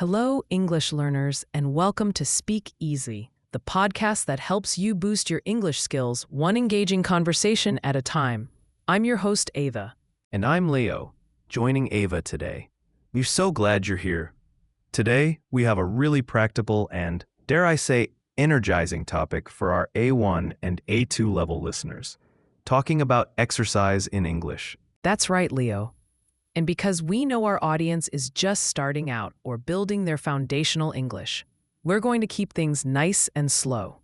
Hello, English learners, and welcome to Speak Easy, the podcast that helps you boost your English skills one engaging conversation at a time. I'm your host, Ava. And I'm Leo, joining Ava today. We're so glad you're here. Today, we have a really practical and, dare I say, energizing topic for our A1 and A2 level listeners, talking about exercise in English. That's right, Leo. And because we know our audience is just starting out or building their foundational English, we're going to keep things nice and slow.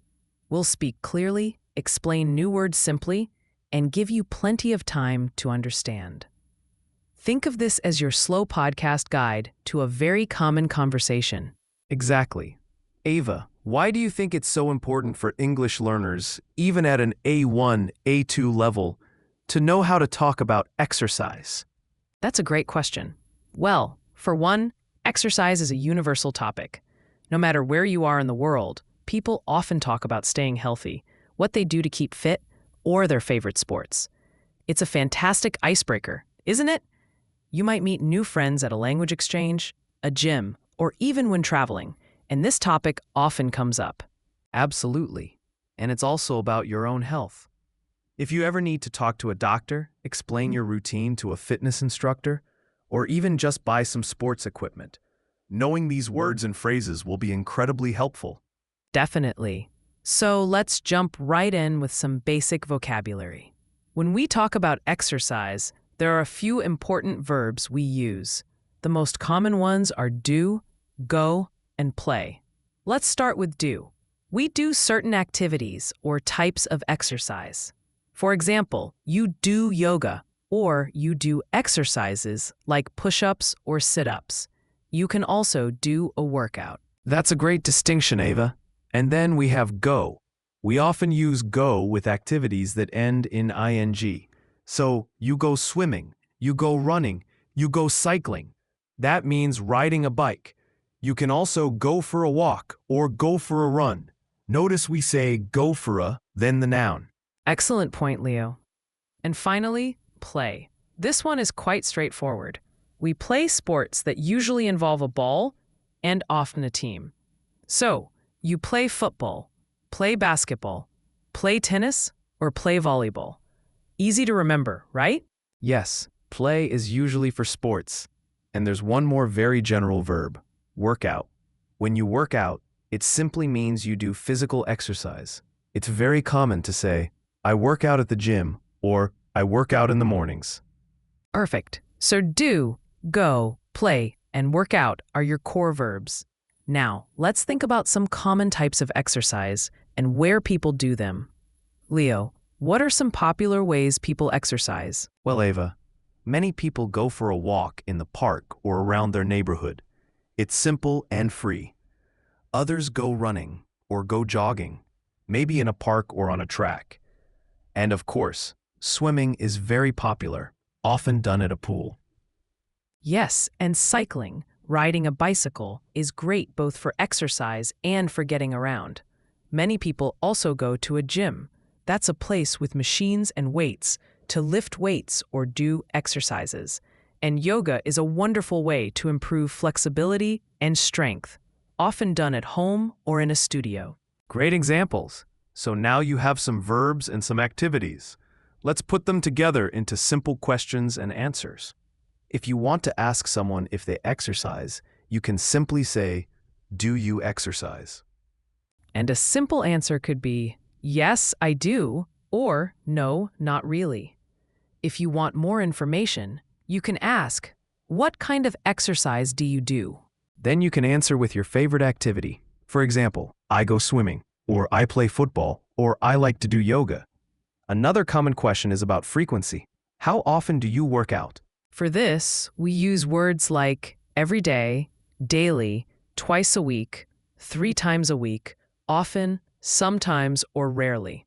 We'll speak clearly, explain new words simply, and give you plenty of time to understand. Think of this as your slow podcast guide to a very common conversation. Exactly. Ava, why do you think it's so important for English learners, even at an A1, A2 level, to know how to talk about exercise? That's a great question. Well, for one, exercise is a universal topic. No matter where you are in the world, people often talk about staying healthy, what they do to keep fit, or their favorite sports. It's a fantastic icebreaker, isn't it? You might meet new friends at a language exchange, a gym, or even when traveling, and this topic often comes up. Absolutely. And it's also about your own health. If you ever need to talk to a doctor, explain your routine to a fitness instructor, or even just buy some sports equipment, knowing these words and phrases will be incredibly helpful. Definitely. So let's jump right in with some basic vocabulary. When we talk about exercise, there are a few important verbs we use. The most common ones are do, go, and play. Let's start with do. We do certain activities or types of exercise. For example, you do yoga, or you do exercises like push-ups or sit-ups. You can also do a workout. That's a great distinction, Ava. And then we have go. We often use go with activities that end in ing. So you go swimming, you go running, you go cycling. That means riding a bike. You can also go for a walk or go for a run. Notice we say go for a, then the noun. Excellent point, Leo. And finally, play. This one is quite straightforward. We play sports that usually involve a ball and often a team. So, you play football, play basketball, play tennis, or play volleyball. Easy to remember, right? Yes, play is usually for sports. And there's one more very general verb, workout. When you work out, it simply means you do physical exercise. It's very common to say, I work out at the gym, or I work out in the mornings. Perfect. So do, go, play, and work out are your core verbs. Now, let's think about some common types of exercise and where people do them. Leo, what are some popular ways people exercise? Well, Ava, many people go for a walk in the park or around their neighborhood. It's simple and free. Others go running or go jogging, maybe in a park or on a track. And of course, swimming is very popular, often done at a pool. Yes, and cycling, riding a bicycle, is great both for exercise and for getting around. Many people also go to a gym. That's a place with machines and weights to lift weights or do exercises. And yoga is a wonderful way to improve flexibility and strength, often done at home or in a studio. Great examples. So now you have some verbs and some activities. Let's put them together into simple questions and answers. If you want to ask someone if they exercise, you can simply say, do you exercise? And a simple answer could be, yes, I do, or no, not really. If you want more information, you can ask, what kind of exercise do you do? Then you can answer with your favorite activity. For example, I go swimming, or I play football, or I like to do yoga. Another common question is about frequency. How often do you work out? For this, we use words like every day, daily, twice a week, 3 times a week, often, sometimes, or rarely.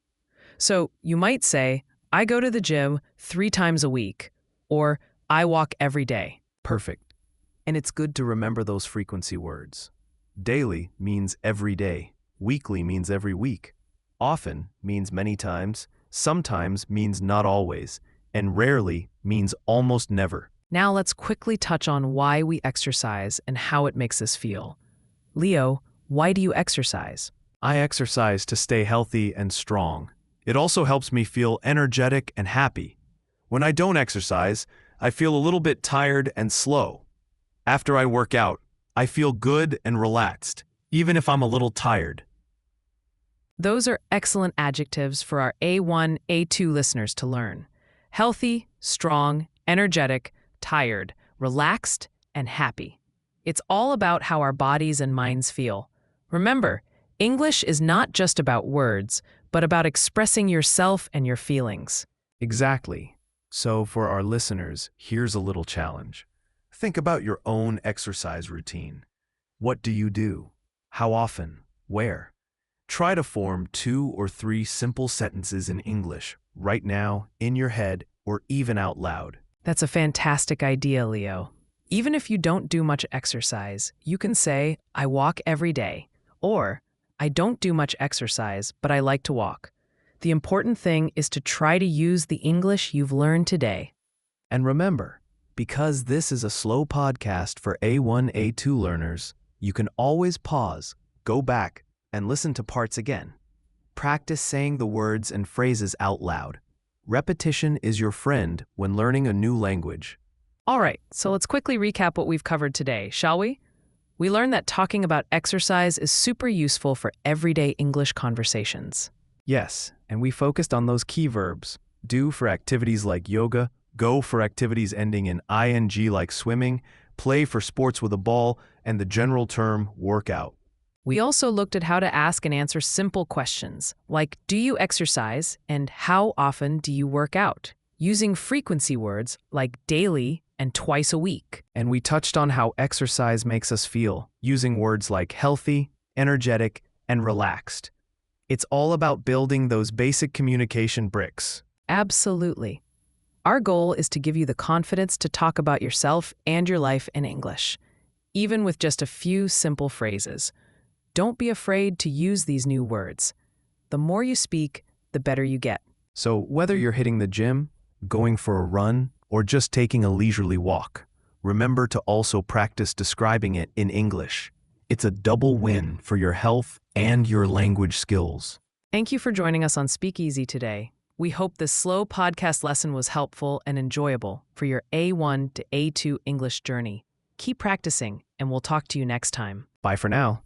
So you might say, I go to the gym 3 times a week, or I walk every day. Perfect. And it's good to remember those frequency words. Daily means every day. Weekly means every week. Often means many times. Sometimes means not always. And rarely means almost never. Now let's quickly touch on why we exercise and how it makes us feel. Leo, why do you exercise? I exercise to stay healthy and strong. It also helps me feel energetic and happy. When I don't exercise, I feel a little bit tired and slow. After I work out, I feel good and relaxed, even if I'm a little tired. Those are excellent adjectives for our A1-A2 listeners to learn. Healthy, strong, energetic, tired, relaxed, and happy. It's all about how our bodies and minds feel. Remember, English is not just about words, but about expressing yourself and your feelings. Exactly. So for our listeners, here's a little challenge. Think about your own exercise routine. What do you do? How often? Where? Try to form 2 or 3 simple sentences in English, right now, in your head, or even out loud. That's a fantastic idea, Leo. Even if you don't do much exercise, you can say, I walk every day, or I don't do much exercise, but I like to walk. The important thing is to try to use the English you've learned today. And remember, because this is a slow podcast for A1-A2 learners, you can always pause, go back, and listen to parts again. Practice saying the words and phrases out loud. Repetition is your friend when learning a new language. All right, so let's quickly recap what we've covered today, shall we? We learned that talking about exercise is super useful for everyday English conversations. Yes, and we focused on those key verbs. Do for activities like yoga, go for activities ending in ing like swimming, play for sports with a ball, and the general term workout. We also looked at how to ask and answer simple questions, like do you exercise and how often do you work out, using frequency words like daily and twice a week. And we touched on how exercise makes us feel, using words like healthy, energetic, and relaxed. It's all about building those basic communication bricks. Absolutely. Our goal is to give you the confidence to talk about yourself and your life in English, even with just a few simple phrases. Don't be afraid to use these new words. The more you speak, the better you get. So whether you're hitting the gym, going for a run, or just taking a leisurely walk, remember to also practice describing it in English. It's a double win for your health and your language skills. Thank you for joining us on Speakeasy today. We hope this slow podcast lesson was helpful and enjoyable for your A1 to A2 English journey. Keep practicing, and we'll talk to you next time. Bye for now.